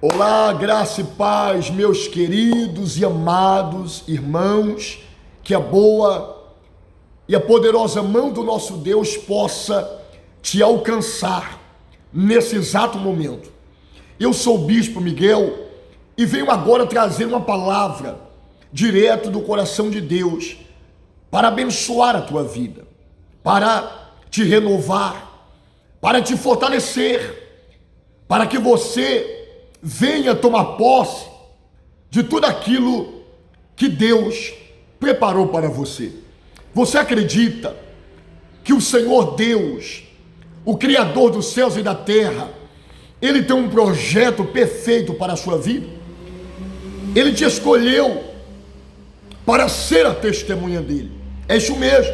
Olá, graça e paz, meus queridos e amados irmãos, que a boa e a poderosa mão do nosso Deus possa te alcançar nesse exato momento. Eu sou o Bispo Miguel e venho agora trazer uma palavra direto do coração de Deus para abençoar a tua vida, para te renovar, para te fortalecer, para que você venha tomar posse de tudo aquilo que Deus preparou para você. Você acredita que o Senhor Deus, o Criador dos céus e da terra, Ele tem um projeto perfeito para a sua vida? Ele te escolheu para ser a testemunha dele. É isso mesmo.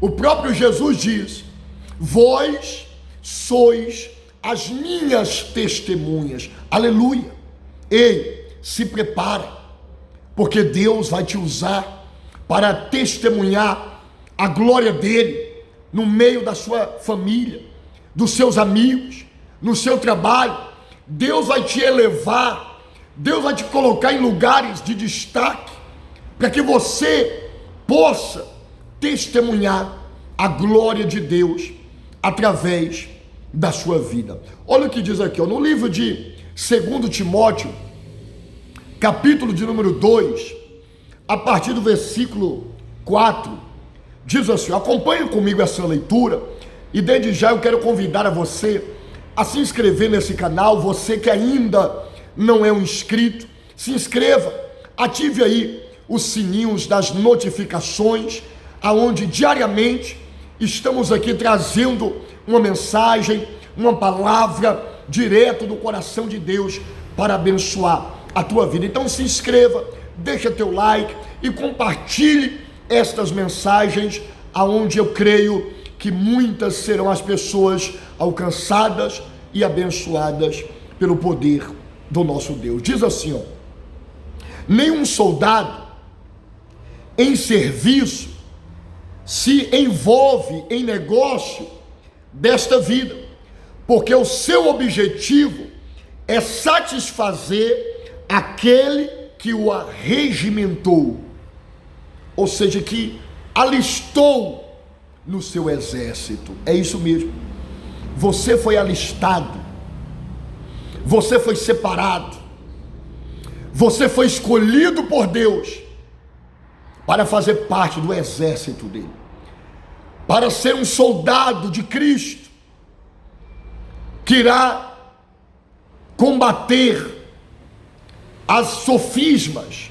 O próprio Jesus diz: vós sois as minhas testemunhas. Aleluia. Ei, se prepara, porque Deus vai te usar para testemunhar a glória dele no meio da sua família, dos seus amigos, no seu trabalho. Deus vai te elevar, Deus vai te colocar em lugares de destaque, para que você possa testemunhar a glória de Deus através da sua vida. Olha o que diz aqui, no livro de 2 Timóteo, capítulo de número 2, a partir do versículo 4, diz assim: acompanhe comigo essa leitura, e desde já eu quero convidar a você a se inscrever nesse canal. Você que ainda não é um inscrito, se inscreva, ative aí os sininhos das notificações, aonde diariamente estamos aqui trazendo uma mensagem, uma palavra direto do coração de Deus para abençoar a tua vida. Então se inscreva, deixa teu like e compartilhe estas mensagens, aonde eu creio que muitas serão as pessoas alcançadas e abençoadas pelo poder do nosso Deus. Diz assim, nenhum soldado em serviço se envolve em negócio desta vida, porque o seu objetivo é satisfazer aquele que o arregimentou, ou seja, que alistou no seu exército. É isso mesmo. Você foi alistado, você foi separado, você foi escolhido por Deus para fazer parte do exército dele, para ser um soldado de Cristo, que irá combater as sofismas,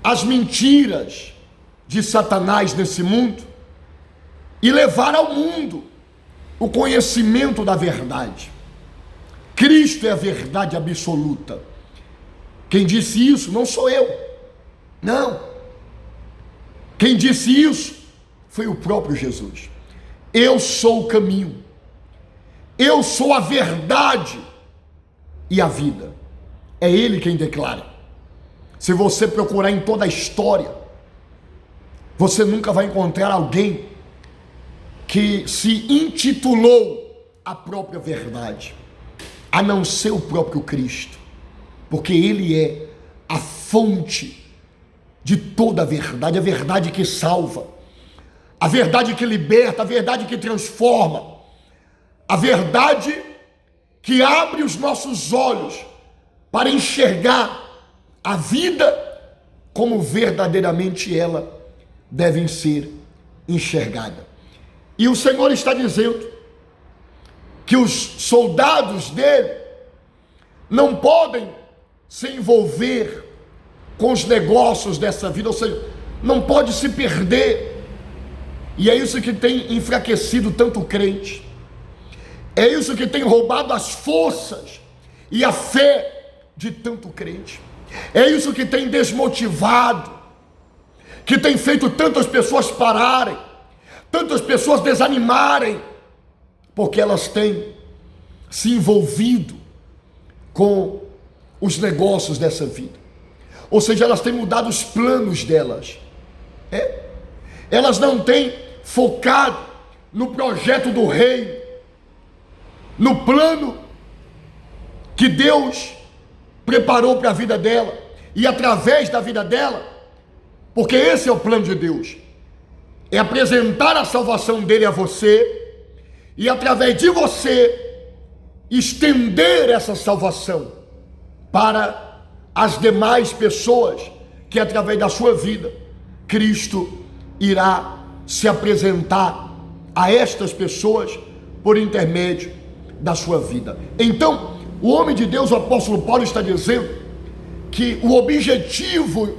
as mentiras de Satanás nesse mundo, e levar ao mundo o conhecimento da verdade. Cristo é a verdade absoluta. Quem disse isso não sou eu, não. Quem disse isso foi o próprio Jesus. Eu sou o caminho, eu sou a verdade e a vida. É Ele quem declara. Se você procurar em toda a história, você nunca vai encontrar alguém que se intitulou a própria verdade, a não ser o próprio Cristo, porque Ele é a fonte de toda a verdade que salva, a verdade que liberta, a verdade que transforma, a verdade que abre os nossos olhos para enxergar a vida como verdadeiramente ela deve ser enxergada. E o Senhor está dizendo que os soldados dele não podem se envolver com os negócios dessa vida, ou seja, não pode se perder. E é isso que tem enfraquecido tanto crente, é isso que tem roubado as forças e a fé de tanto crente, é isso que tem desmotivado, que tem feito tantas pessoas pararem, tantas pessoas desanimarem, porque elas têm se envolvido com os negócios dessa vida. Ou seja, elas têm mudado os planos delas. Elas não têm focado no projeto do reino, no plano que Deus preparou para a vida dela, e através da vida dela, porque esse é o plano de Deus, é apresentar a salvação dele a você, e através de você, estender essa salvação para as demais pessoas, que através da sua vida, Cristo irá se apresentar a estas pessoas por intermédio da sua vida. Então, o homem de Deus, o apóstolo Paulo, está dizendo que o objetivo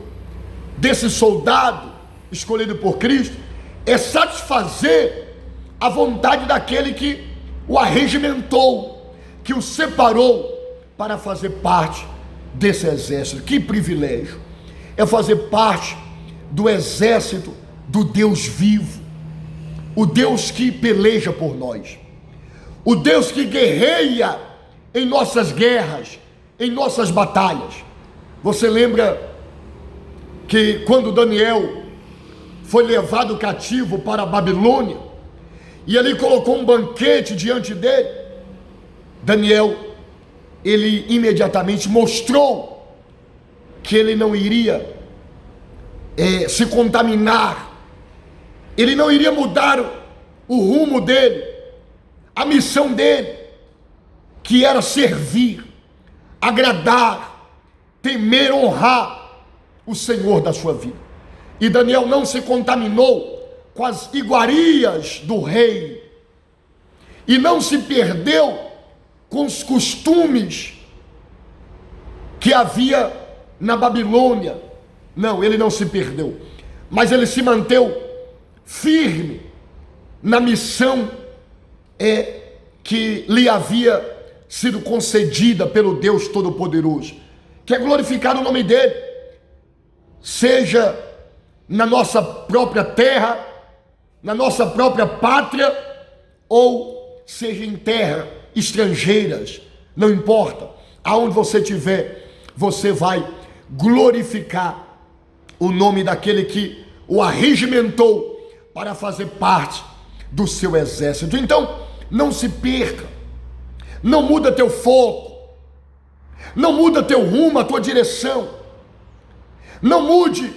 desse soldado escolhido por Cristo é satisfazer a vontade daquele que o arregimentou, que o separou para fazer parte desse exército. Que privilégio é fazer parte do exército do Deus vivo, o Deus que peleja por nós, o Deus que guerreia em nossas guerras, em nossas batalhas. Você lembra que quando Daniel foi levado cativo para a Babilônia, e ele colocou um banquete diante dele, Daniel, ele imediatamente mostrou que ele não iria se contaminar, ele não iria mudar o rumo dele, a missão dele, que era servir, agradar, temer, honrar o Senhor da sua vida. E Daniel não se contaminou com as iguarias do rei, e não se perdeu com os costumes que havia na Babilônia. Não, ele não se perdeu, mas ele se manteve firme na missão que lhe havia sido concedida pelo Deus Todo-Poderoso, que é glorificar o nome dele, seja na nossa própria terra, na nossa própria pátria, ou seja em terra estrangeiras, não importa, aonde você estiver, você vai glorificar o nome daquele que o arregimentou para fazer parte do seu exército. Então, não se perca, não muda teu foco, não muda teu rumo, a tua direção, não mude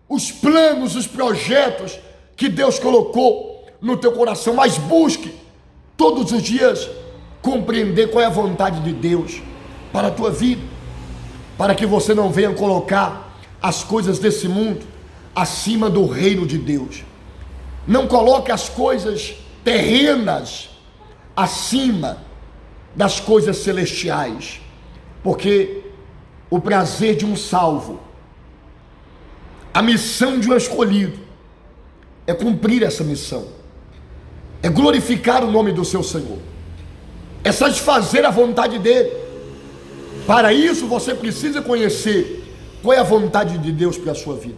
os planos, os projetos que Deus colocou no teu coração, mas busque todos os dias compreender qual é a vontade de Deus para a tua vida, para que você não venha colocar as coisas desse mundo acima do reino de Deus. Não coloque as coisas terrenas acima das coisas celestiais, porque o prazer de um salvo, a missão de um escolhido, é cumprir essa missão, é glorificar o nome do seu Senhor, é satisfazer a vontade dele. Para isso você precisa conhecer qual é a vontade de Deus para a sua vida,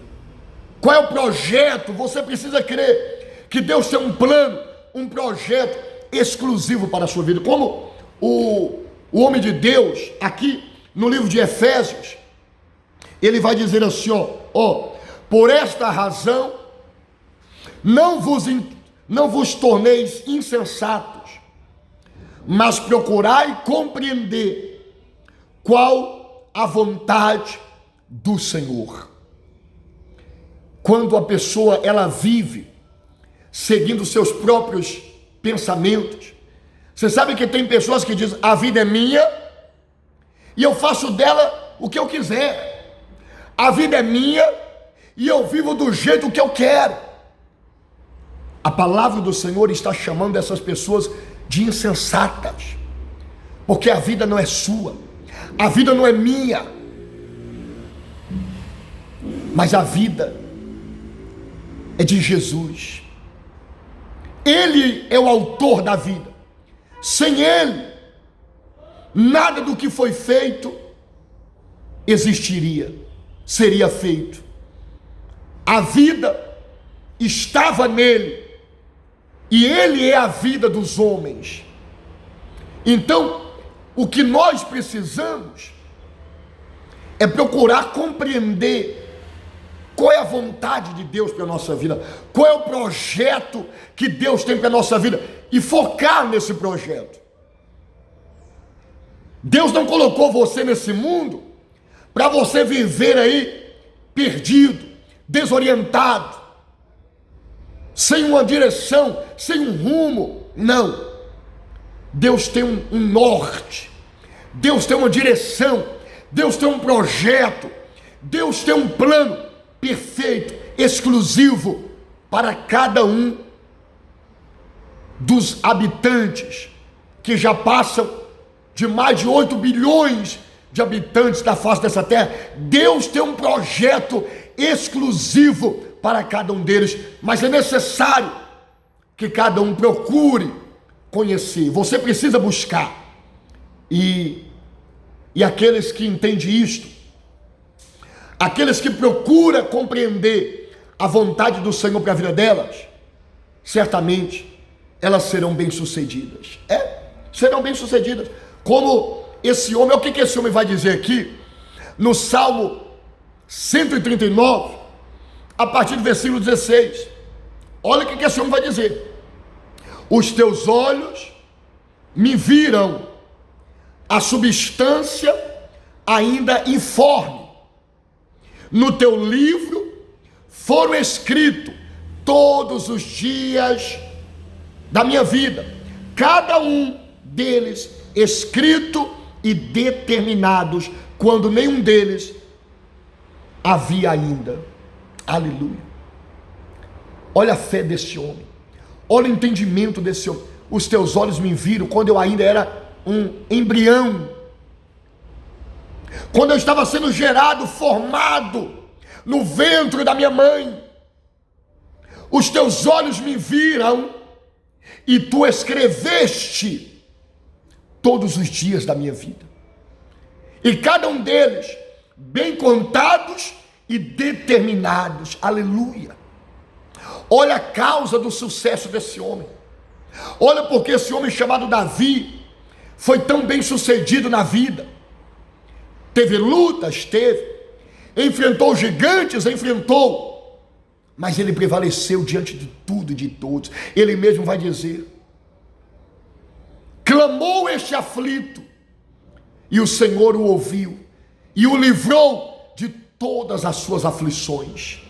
qual é o projeto. Você precisa crer que Deus tem um plano, um projeto exclusivo para a sua vida. Como o homem de Deus, aqui no livro de Efésios, ele vai dizer assim, por esta razão, não vos torneis insensatos, mas procurai compreender qual a vontade do Senhor. Quando a pessoa ela vive seguindo seus próprios pensamentos, você sabe que tem pessoas que dizem: a vida é minha e eu faço dela o que eu quiser, a vida é minha e eu vivo do jeito que eu quero. A palavra do Senhor está chamando essas pessoas de insensatas, porque a vida não é sua, a vida não é minha, mas a vida é de Jesus. Ele é o autor da vida. Sem Ele, nada do que foi feito existiria, seria feito. A vida estava nele, e Ele é a vida dos homens. Então, o que nós precisamos é procurar compreender qual é a vontade de Deus para a nossa vida, qual é o projeto que Deus tem para a nossa vida, e focar nesse projeto. Deus não colocou você nesse mundo para você viver aí perdido, desorientado, sem uma direção, sem um rumo. Não. Deus tem um norte, Deus tem uma direção, Deus tem um projeto, Deus tem um plano perfeito, exclusivo para cada um dos habitantes que já passam de mais de 8 bilhões de habitantes da face dessa terra. Deus tem um projeto exclusivo para cada um deles, mas é necessário que cada um procure conhecer. Você precisa buscar. E aqueles que entendem isto, aqueles que procuram compreender a vontade do Senhor para a vida delas, certamente elas serão bem-sucedidas. Serão bem-sucedidas. Como esse homem, o que esse homem vai dizer aqui? No Salmo 139, a partir do versículo 16. Olha o que esse homem vai dizer. Os teus olhos me viram a substância ainda informe. No teu livro foram escritos todos os dias da minha vida, cada um deles escrito e determinados, quando nenhum deles havia ainda. Aleluia. Olha a fé desse homem, olha o entendimento desse homem. Os teus olhos me viram quando eu ainda era um embrião, quando eu estava sendo gerado, formado no ventre da minha mãe. Os teus olhos me viram e tu escreveste todos os dias da minha vida, e cada um deles bem contados e determinados. Aleluia. Olha a causa do sucesso desse homem. Olha porque esse homem chamado Davi foi tão bem sucedido na vida. Teve lutas, enfrentou gigantes, mas ele prevaleceu diante de tudo e de todos. Ele mesmo vai dizer: clamou este aflito, e o Senhor o ouviu, e o livrou de todas as suas aflições.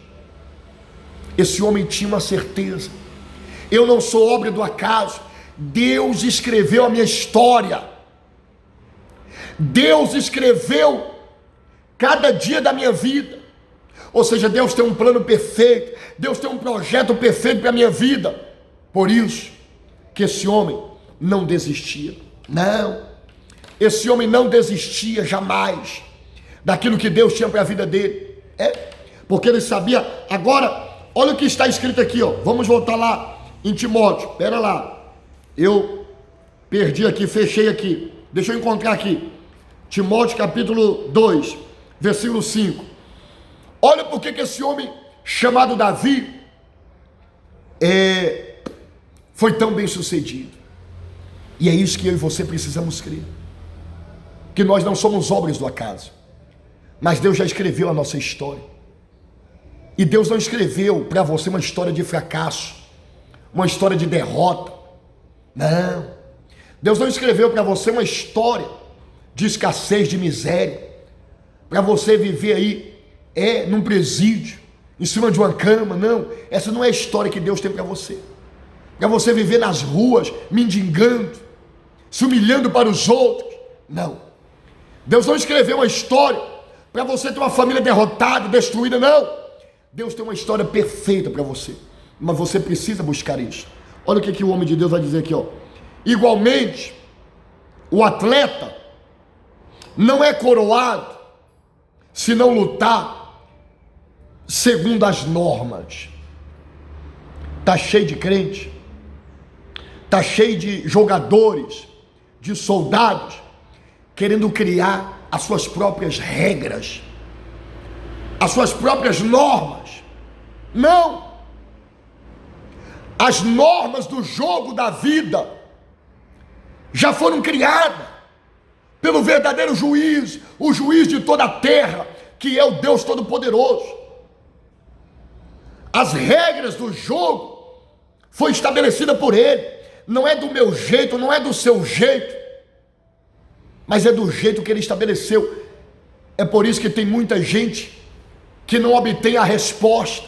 Esse homem tinha uma certeza: eu não sou obra do acaso, Deus escreveu a minha história, Deus escreveu cada dia da minha vida. Ou seja, Deus tem um plano perfeito, Deus tem um projeto perfeito para a minha vida. Por isso que esse homem não desistia. Não, esse homem não desistia jamais daquilo que Deus tinha para a vida dele. Porque ele sabia. Agora, olha o que está escrito aqui, ó. Vamos voltar lá em Timóteo. Espera lá, eu perdi aqui, fechei aqui, deixa eu encontrar aqui. Timóteo capítulo 2, versículo 5. Olha porque que esse homem chamado Davi foi tão bem sucedido. E é isso que eu e você precisamos crer, que nós não somos obras do acaso, mas Deus já escreveu a nossa história. E Deus não escreveu para você uma história de fracasso, uma história de derrota. Não, Deus não escreveu para você uma história de escassez, de miséria, para você viver aí num presídio, em cima de uma cama. Não, essa não é a história que Deus tem para você. Para você viver nas ruas, mendigando, se humilhando para os outros. Não, Deus não escreveu uma história para você ter uma família derrotada, destruída. Não, Deus tem uma história perfeita para você, mas você precisa buscar isso. Olha o que o homem de Deus vai dizer aqui, ó. Igualmente, o atleta não é coroado se não lutar segundo as normas. Está cheio de crente, está cheio de jogadores, de soldados, querendo criar as suas próprias regras, as suas próprias normas. Não! As normas do jogo da vida já foram criadas pelo verdadeiro juiz, o juiz de toda a terra, que é o Deus Todo-Poderoso. As regras do jogo foi estabelecida por ele. Não é do meu jeito, não é do seu jeito, mas é do jeito que ele estabeleceu. É por isso que tem muita gente que não obtém a resposta,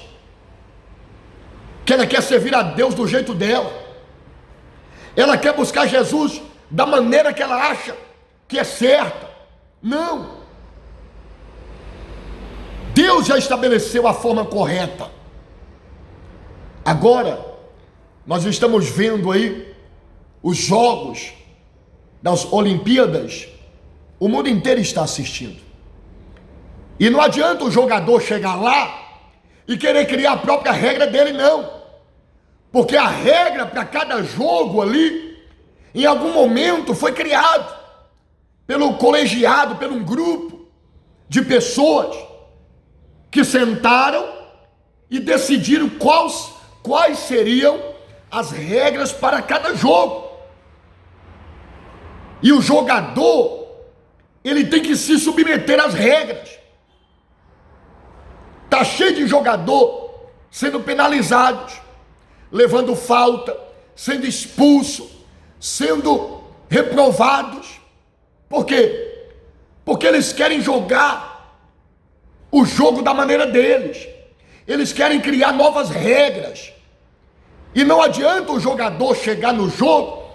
que ela quer servir a Deus do jeito dela, ela quer buscar Jesus da maneira que ela acha que é certa. Não, Deus já estabeleceu a forma correta. Agora, nós estamos vendo aí os jogos das Olimpíadas, o mundo inteiro está assistindo. E não adianta o jogador chegar lá e querer criar a própria regra dele, não. Porque a regra para cada jogo ali, em algum momento foi criado pelo colegiado, por um grupo de pessoas que sentaram e decidiram quais seriam as regras para cada jogo. E o jogador, ele tem que se submeter às regras. Está cheio de jogador sendo penalizados, levando falta, sendo expulso, sendo reprovados. Por quê? Porque eles querem jogar o jogo da maneira deles. Eles querem criar novas regras. E não adianta o jogador chegar no jogo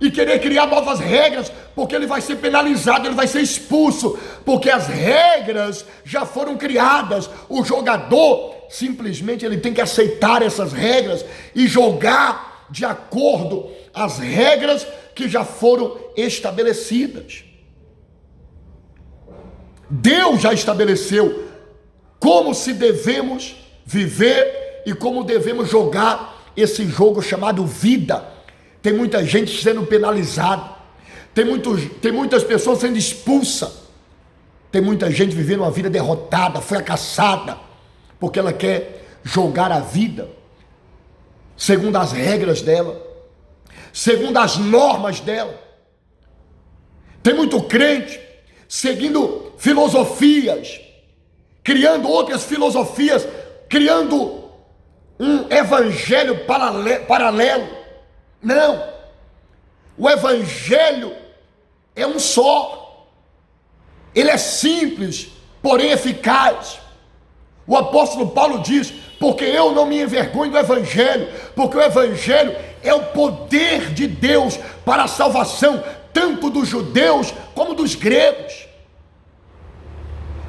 e querer criar novas regras, porque ele vai ser penalizado, ele vai ser expulso, porque as regras já foram criadas. O jogador simplesmente ele tem que aceitar essas regras e jogar de acordo às regras que já foram estabelecidas. Deus já estabeleceu como se devemos viver e como devemos jogar esse jogo chamado vida. Tem muita gente sendo penalizada, tem muitas pessoas sendo expulsas, tem muita gente vivendo uma vida derrotada, fracassada, porque ela quer jogar a vida segundo as regras dela, segundo as normas dela. Tem muito crente seguindo filosofias, criando outras filosofias, criando um evangelho paralelo. Não, o evangelho é um só, ele é simples, porém eficaz. O apóstolo Paulo diz: porque eu não me envergonho do evangelho, porque o evangelho é o poder de Deus para a salvação, tanto dos judeus como dos gregos.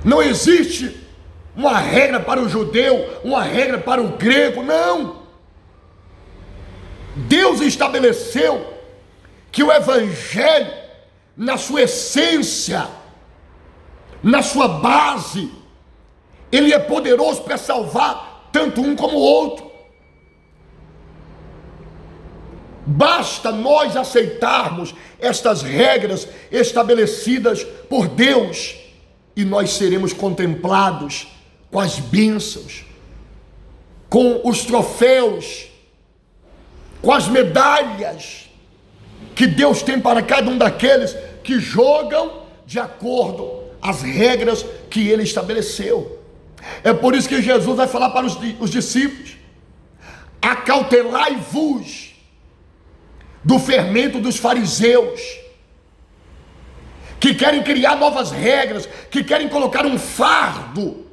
Não existe uma regra para o judeu, uma regra para o grego, não. Deus estabeleceu que o evangelho, na sua essência, na sua base, ele é poderoso para salvar tanto um como o outro. Basta nós aceitarmos estas regras estabelecidas por Deus e nós seremos contemplados com as bênçãos, com os troféus, com as medalhas que Deus tem para cada um daqueles que jogam de acordo às regras que ele estabeleceu. É por isso que Jesus vai falar para os discípulos: acautelai-vos do fermento dos fariseus, que querem criar novas regras, que querem colocar um fardo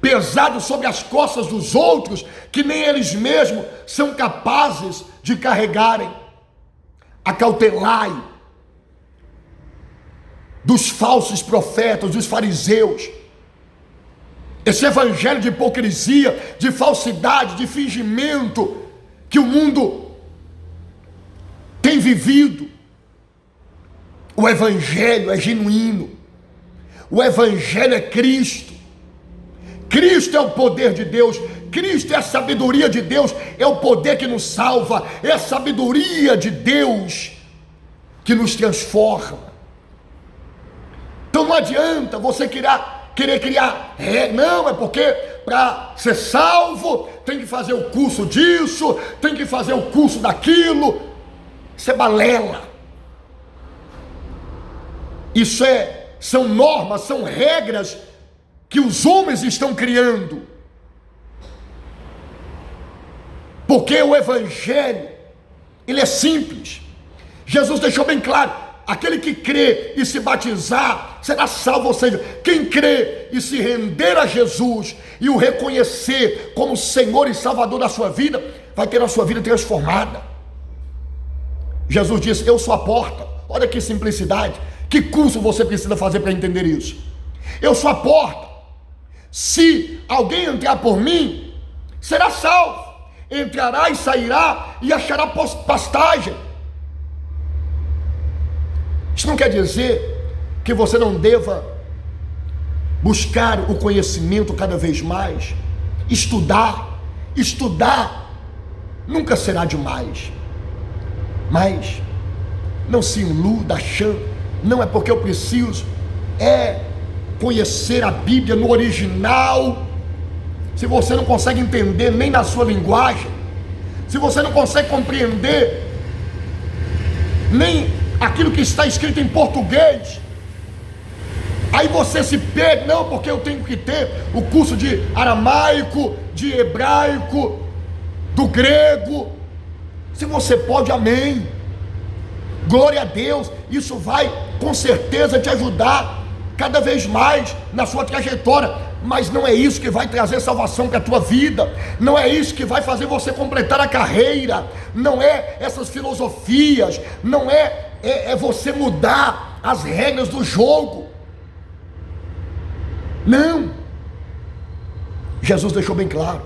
pesado sobre as costas dos outros, que nem eles mesmos são capazes de carregarem. Acautelai dos falsos profetas, dos fariseus, esse evangelho de hipocrisia, de falsidade, de fingimento que o mundo tem vivido. O evangelho é genuíno, o evangelho é Cristo. Cristo é o poder de Deus, Cristo é a sabedoria de Deus, é o poder que nos salva, é a sabedoria de Deus que nos transforma. Então não adianta você querer criar não, é porque para ser salvo tem que fazer o curso disso, tem que fazer o curso daquilo. Isso é balela. Isso são normas, são regras que os homens estão criando, porque o evangelho, ele é simples. Jesus deixou bem claro: Aquele que crê e se batizar será salvo, ou seja, quem crê e se render a Jesus e o reconhecer como Senhor e Salvador da sua vida, vai ter a sua vida transformada. Jesus disse: eu sou a porta. Olha que simplicidade. Que curso você precisa fazer para entender isso? Eu sou a porta. Se alguém entrar por mim, será salvo. Entrará e sairá e achará pastagem. Isso não quer dizer que você não deva buscar o conhecimento cada vez mais, estudar nunca será demais, mas não se iluda achando, não é porque eu preciso, é conhecer a Bíblia no original. Se você não consegue entender nem na sua linguagem, se você não consegue compreender nem aquilo que está escrito em português, aí você se perde, não, porque eu tenho que ter o curso de aramaico, de hebraico, do grego. Se você pode, amém, glória a Deus, isso vai com certeza te ajudar cada vez mais na sua trajetória, mas não é isso que vai trazer salvação para a tua vida, não é isso que vai fazer você completar a carreira, não é essas filosofias, não é você mudar as regras do jogo. Não. Jesus deixou bem claro: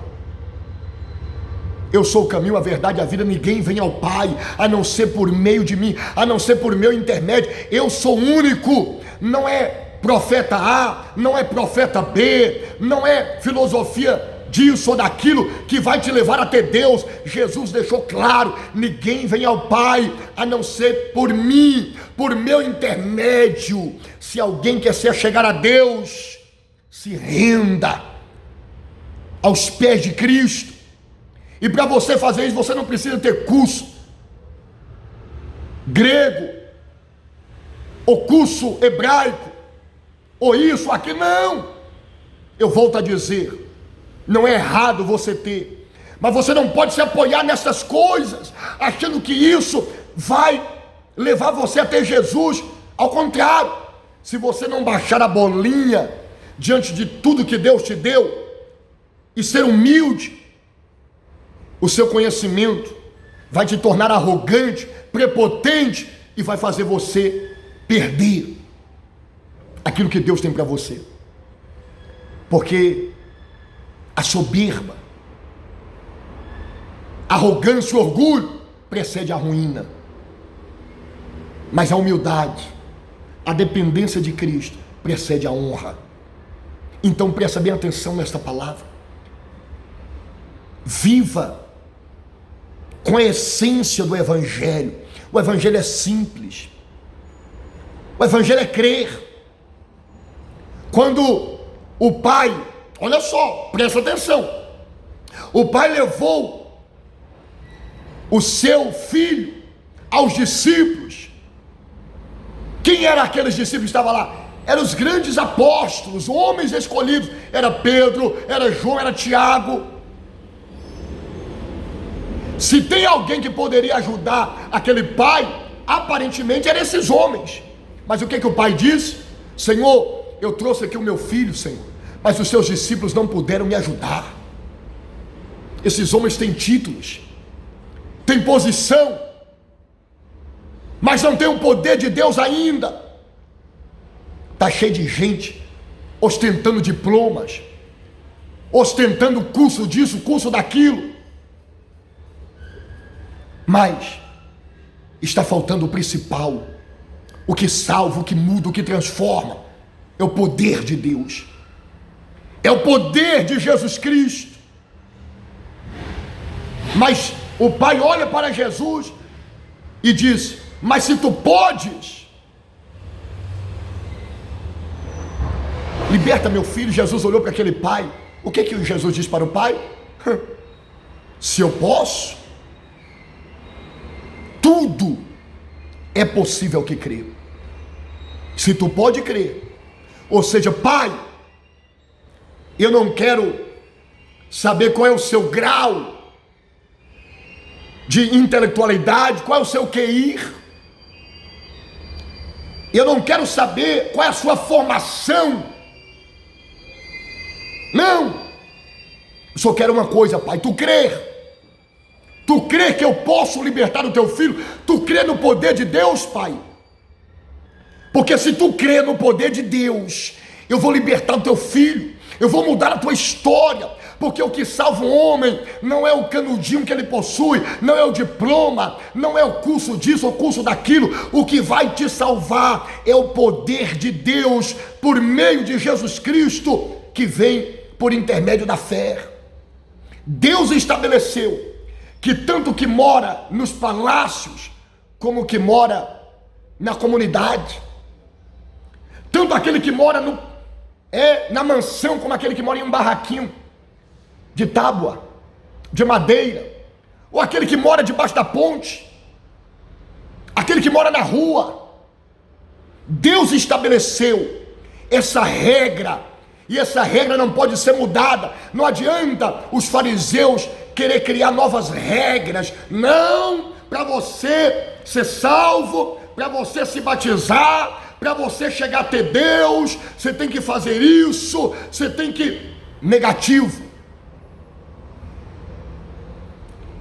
eu sou o caminho, a verdade e a vida. Ninguém vem ao Pai a não ser por meio de mim, a não ser por meu intermédio. Eu sou único. Não é profeta A, não é profeta B, não é filosofia disso ou daquilo que vai te levar até Deus. Jesus deixou claro: ninguém vem ao Pai a não ser por mim, por meu intermédio. Se alguém quer se chegar a Deus, se renda aos pés de Cristo. E para você fazer isso, você não precisa ter curso grego, ou curso hebraico, ou isso, aqui, não. Eu volto a dizer, não é errado você ter, mas você não pode se apoiar nessas coisas, achando que isso vai levar você a ter Jesus. Ao contrário, se você não baixar a bolinha diante de tudo que Deus te deu, e ser humilde, o seu conhecimento vai te tornar arrogante, prepotente, e vai fazer você perder aquilo que Deus tem para você. Porque a soberba, a arrogância e o orgulho precede a ruína, mas a humildade, a dependência de Cristo precede a honra. Então presta bem atenção nesta palavra. Viva com a essência do Evangelho. O Evangelho é simples, o Evangelho é crer. Quando o Pai, olha só, presta atenção, o Pai levou o seu Filho aos discípulos. Quem eram aqueles discípulos que estavam lá? Eram os grandes apóstolos, homens escolhidos. Era Pedro, era João, era Tiago. Se tem alguém que poderia ajudar aquele pai, aparentemente eram esses homens. Mas o que o pai disse? Senhor, eu trouxe aqui o meu filho, Senhor, mas os seus discípulos não puderam me ajudar. Esses homens têm títulos, têm posição, mas não têm o poder de Deus ainda. Está cheio de gente ostentando diplomas, ostentando curso disso, curso daquilo, mas está faltando o principal, o que salva, o que muda, o que transforma. É o poder de Deus, é o poder de Jesus Cristo. Mas o pai olha para Jesus e diz: mas se tu podes, liberta meu filho. Jesus olhou para aquele pai. O que Jesus diz para o pai? Se eu posso, tudo é possível que crê. Se tu pode crer, ou seja, pai, eu não quero saber qual é o seu grau de intelectualidade, qual é o seu QI. Eu não quero saber qual é a sua formação. Não. Eu só quero uma coisa, Pai, tu crer. Tu crê que eu posso libertar o teu filho? Tu crê no poder de Deus, Pai? Porque se tu crê no poder de Deus, eu vou libertar o teu filho, eu vou mudar a tua história. Porque o que salva um homem não é o canudinho que ele possui, não é o diploma, não é o curso disso ou curso daquilo. O que vai te salvar é o poder de Deus por meio de Jesus Cristo, que vem por intermédio da fé. Deus estabeleceu que tanto que mora nos palácios, como que mora na comunidade, tanto aquele que mora na mansão, como aquele que mora em um barraquinho de tábua, de madeira, ou aquele que mora debaixo da ponte, aquele que mora na rua. Deus estabeleceu essa regra, e essa regra não pode ser mudada. Não adianta os fariseus querer criar novas regras. Não, para você ser salvo, para você se batizar, para você chegar até Deus, você tem que fazer isso, você tem que... Negativo.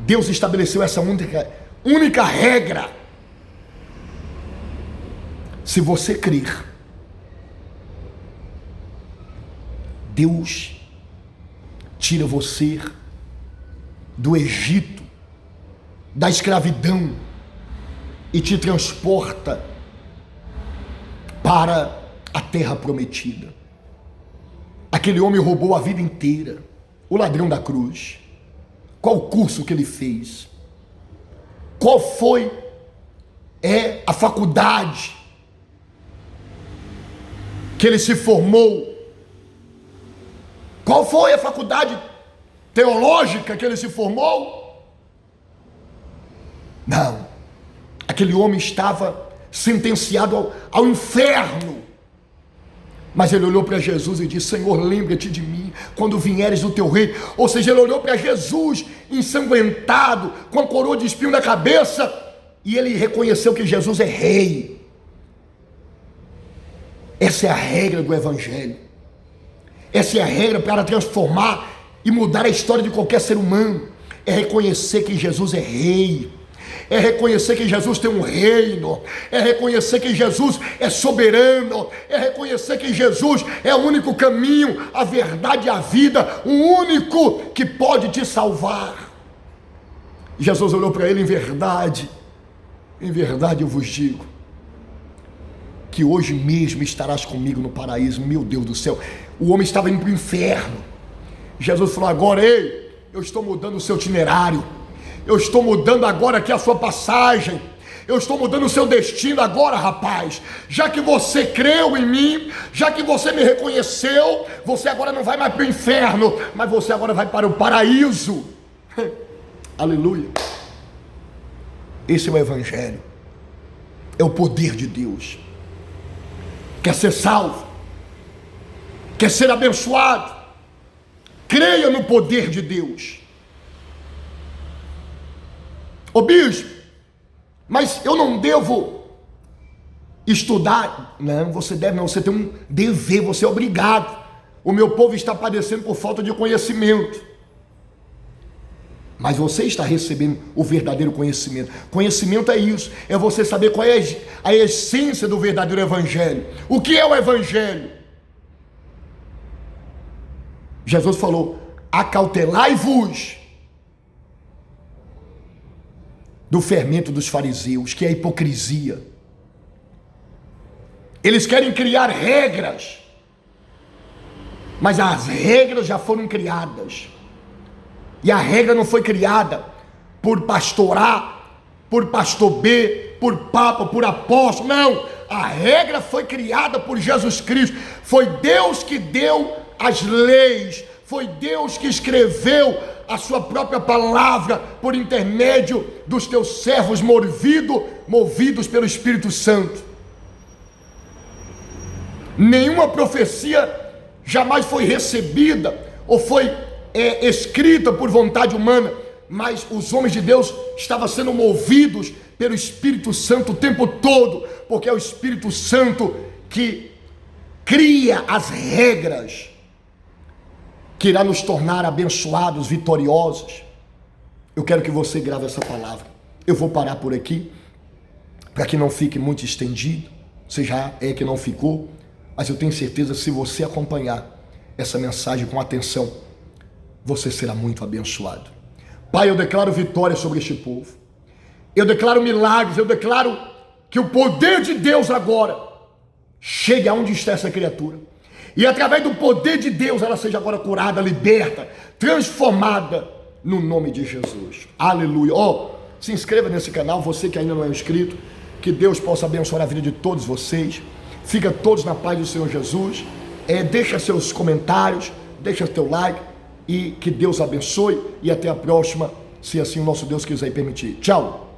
Deus estabeleceu essa única regra. Se você crer, Deus tira você do Egito, da escravidão, e te transporta para a terra prometida. Aquele homem roubou a vida inteira, o ladrão da cruz. Qual o curso que ele fez? Qual foi a faculdade que ele se formou? Qual foi a faculdade teológica que ele se formou? Não. Aquele homem estava sentenciado ao inferno. Mas ele olhou para Jesus e disse: Senhor, lembra-te de mim quando vieres do teu reino. Ou seja, ele olhou para Jesus ensanguentado, com a coroa de espinho na cabeça, e ele reconheceu que Jesus é rei. Essa é a regra do Evangelho. Essa é a regra para transformar e mudar a história de qualquer ser humano. É reconhecer que Jesus é rei. É reconhecer que Jesus tem um reino, é reconhecer que Jesus é soberano, é reconhecer que Jesus é o único caminho, a verdade e a vida, o único que pode te salvar. Jesus olhou para ele: em verdade eu vos digo, que hoje mesmo estarás comigo no paraíso. Meu Deus do céu, o homem estava indo para o inferno. Jesus falou: agora, ei, eu estou mudando o seu itinerário. Eu estou mudando agora aqui a sua passagem. Eu estou mudando o seu destino agora, rapaz. Já que você creu em mim, já que você me reconheceu, você agora não vai mais para o inferno, mas você agora vai para o paraíso. Aleluia. Esse é o Evangelho. É o poder de Deus. Quer ser salvo? Quer ser abençoado? Creia no poder de Deus. Ô bispo, mas eu não devo estudar? Não, você deve não, você tem um dever, você é obrigado. O meu povo está padecendo por falta de conhecimento. Mas você está recebendo o verdadeiro conhecimento. Conhecimento é isso, é você saber qual é a essência do verdadeiro Evangelho. O que é o Evangelho? Jesus falou: acautelai-vos do fermento dos fariseus, que é a hipocrisia. Eles querem criar regras, mas as regras já foram criadas. E a regra não foi criada por pastor A, por pastor B, por papa, por apóstolo. Não, a regra foi criada por Jesus Cristo. Foi Deus que deu as leis, foi Deus que escreveu a sua própria palavra por intermédio dos teus servos movidos pelo Espírito Santo. Nenhuma profecia jamais foi recebida ou foi escrita por vontade humana, mas os homens de Deus estavam sendo movidos pelo Espírito Santo o tempo todo, porque é o Espírito Santo que cria as regras que irá nos tornar abençoados, vitoriosos. Eu quero que você grave essa palavra. Eu vou parar por aqui, para que não fique muito estendido. Você já é que não ficou, mas eu tenho certeza, se você acompanhar essa mensagem com atenção, você será muito abençoado. Pai, eu declaro vitória sobre este povo. Eu declaro milagres, eu declaro que o poder de Deus agora chegue aonde está essa criatura. E através do poder de Deus ela seja agora curada, liberta, transformada no nome de Jesus. Aleluia. Se inscreva nesse canal, você que ainda não é inscrito. Que Deus possa abençoar a vida de todos vocês. Fica todos na paz do Senhor Jesus. Deixa seus comentários, deixa teu like e que Deus abençoe. E até a próxima, se assim o nosso Deus quiser permitir. Tchau.